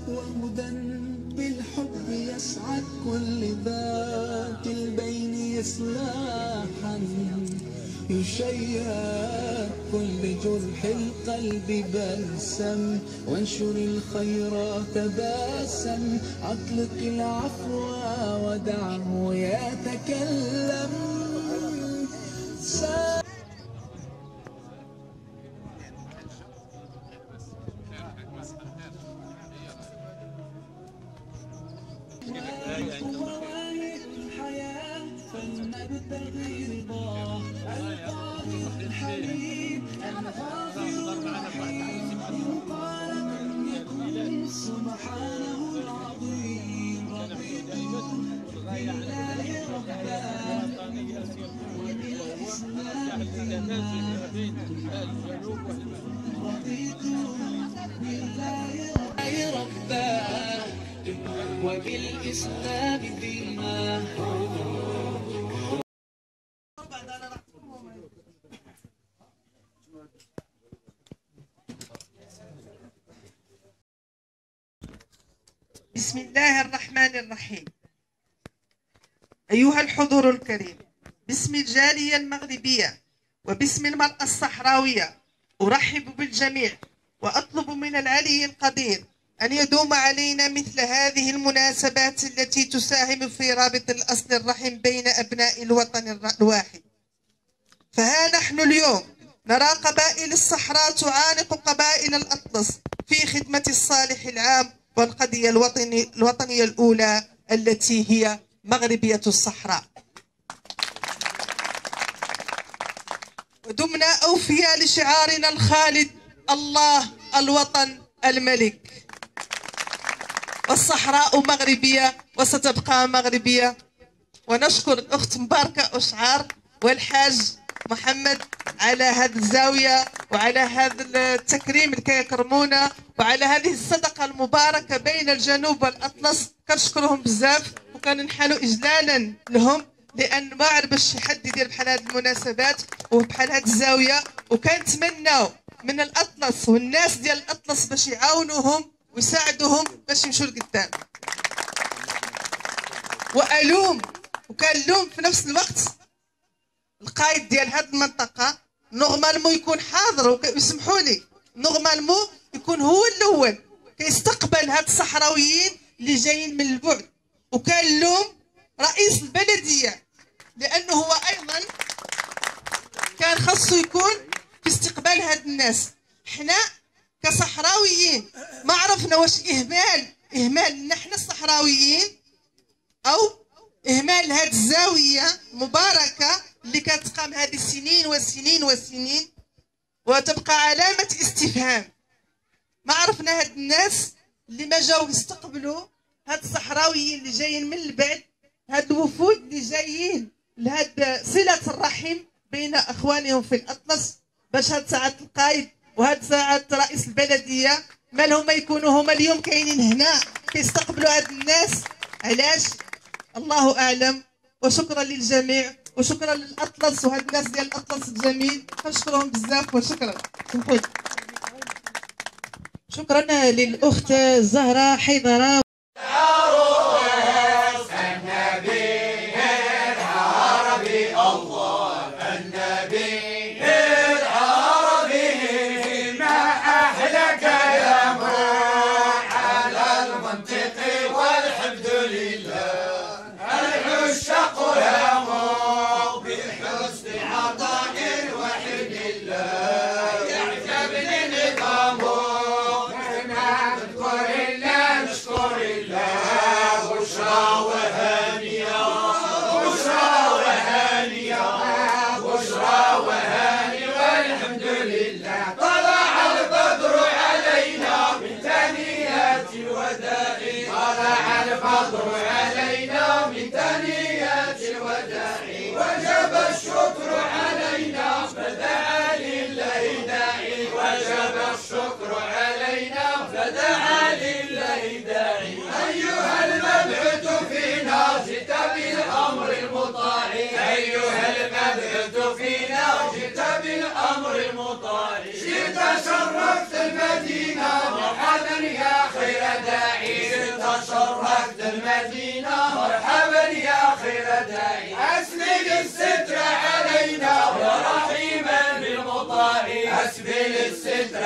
وهدى بالحب يسعد كل ذات البين إصلاحا يشيع كل جرح القلب بلسم وانشر الخير تباسم اطلق العفو ودعه يتكلم. فلنبتغي رضاه القادر الحليم الغافر الرحيم قال من يكن سبحانه العظيم رضيت بالله ربا وبالإسلام دينا رضيت بالله ربا وبالإسلام دينا. بسم الله الرحمن الرحيم. أيها الحضور الكريم، باسم الجالية المغربية وباسم المرأة الصحراوية أرحب بالجميع وأطلب من العلي القدير أن يدوم علينا مثل هذه المناسبات التي تساهم في رابط الأصل الرحم بين أبناء الوطن الواحد. فها نحن اليوم نرى قبائل الصحراء تعانق قبائل الأطلس في خدمة الصالح العام والقضية الوطنية الأولى التي هي مغربية الصحراء. ودمنا أوفياء لشعارنا الخالد: الله الوطن الملك. والصحراء مغربية وستبقى مغربية. ونشكر الأخت مباركة أشعار والحاج محمد على هذه الزاوية وعلى هذا التكريم اللي كيكرمونا وعلى هذه الصدقة المباركة بين الجنوب والأطلس. كنشكرهم بزاف وكننحنوا إجلالا لهم، لأن ما عرف باش شي حد يدير بحال هذه المناسبات وبحال هذه الزاوية. وكنتمناو من الأطلس والناس ديال الأطلس باش يعاونوهم ويساعدوهم باش يمشوا لقدام. وألوم وكنلوم في نفس الوقت القائد ديال هذه المنطقة، نورمالمون يكون حاضر ويسمحوا لي نورمالمون يكون هو الأول كيستقبل هاد الصحراويين اللي جايين من البعد. وكنلوم رئيس البلدية لأنه هو أيضا كان خاصو يكون في استقبال هاد الناس. حنا كصحراويين ما عرفنا واش إهمال نحن الصحراويين أو إهمال هاد الزاوية مباركة اللي كتقام هذه السنين وسنين وسنين وتبقى علامة استفهام. ما عرفنا هاد الناس اللي ما جاو يستقبلوا هاد الصحراويين اللي جايين من البعد، هاد الوفود اللي جايين لهاد صلة الرحم بين اخوانهم في الاطلس، باش هاد ساعة القايد وهاد ساعة رئيس البلدية مالهم ما يكونوا هما اليوم كاينين هنا كيستقبلوا هاد الناس. علاش؟ الله اعلم. وشكرا للجميع وشكرا للاطلس وهاد الناس ديال الاطلس الجميل، كنشكرهم بزاف وشكرا. شكرا للأخت زهرة حيدرة. شرفت المدينة مرحبا يا خير داعي، شرفت المدينة مرحبا يا خير داعي، أسبل الستر علينا ورحيما بالمطاع، أسبل الستر